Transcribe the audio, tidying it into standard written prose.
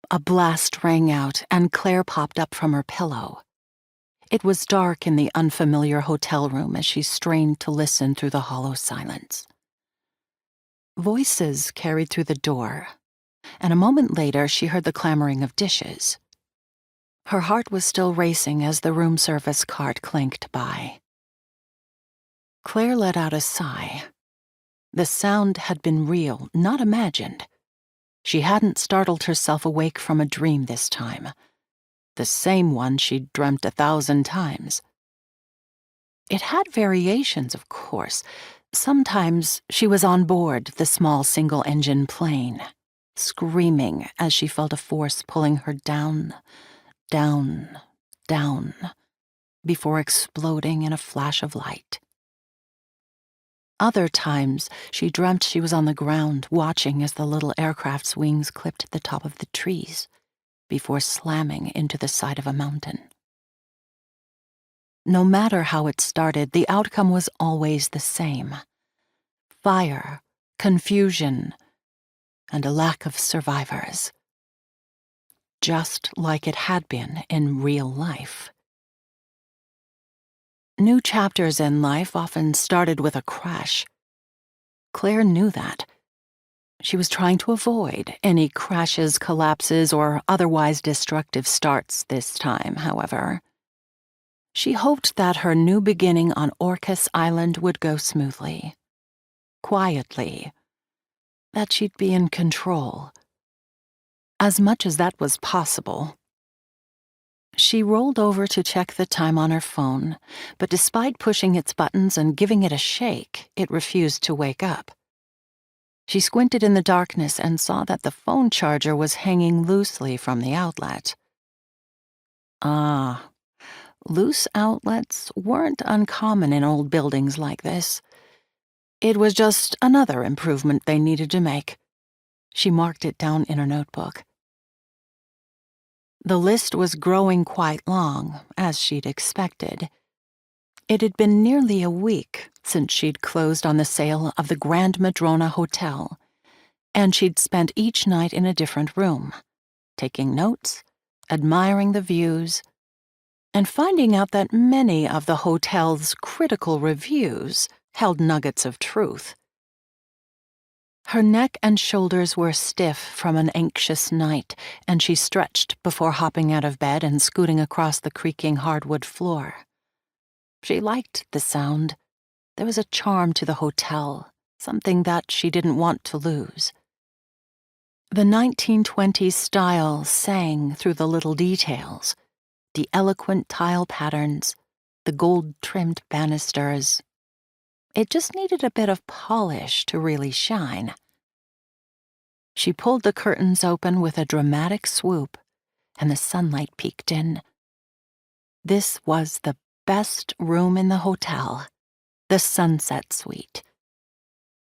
a blast rang out and Claire popped up from her pillow. It was dark in the unfamiliar hotel room as she strained to listen through the hollow silence. Voices carried through the door, and a moment later she heard the clamoring of dishes. Her heart was still racing as the room service cart clanked by. Claire let out a sigh. The sound had been real, not imagined. She hadn't startled herself awake from a dream this time, the same one she'd dreamt 1,000 times. It had variations, of course. Sometimes she was on board the small single-engine plane, screaming as she felt a force pulling her down, down, down, before exploding in a flash of light. Other times, she dreamt she was on the ground, watching as the little aircraft's wings clipped the top of the trees, before slamming into the side of a mountain. No matter how it started, the outcome was always the same: fire, confusion, and a lack of survivors. Just like it had been in real life. New chapters in life often started with a crash. Claire knew that. She was trying to avoid any crashes, collapses, or otherwise destructive starts this time, however. She hoped that her new beginning on Orcas Island would go smoothly, quietly, that she'd be in control, as much as that was possible. She rolled over to check the time on her phone, but despite pushing its buttons and giving it a shake, it refused to wake up. She squinted in the darkness and saw that the phone charger was hanging loosely from the outlet. Ah, loose outlets weren't uncommon in old buildings like this. It was just another improvement they needed to make. She marked it down in her notebook. The list was growing quite long, as she'd expected. It had been nearly a week since she'd closed on the sale of the Grand Madrona Hotel, and she'd spent each night in a different room, taking notes, admiring the views, and finding out that many of the hotel's critical reviews held nuggets of truth. Her neck and shoulders were stiff from an anxious night, and she stretched before hopping out of bed and scooting across the creaking hardwood floor. She liked the sound. There was a charm to the hotel, something that she didn't want to lose. The 1920s style sang through the little details, the eloquent tile patterns, the gold-trimmed banisters. It just needed a bit of polish to really shine. She pulled the curtains open with a dramatic swoop, and the sunlight peeked in. This was the best room in the hotel, the sunset suite.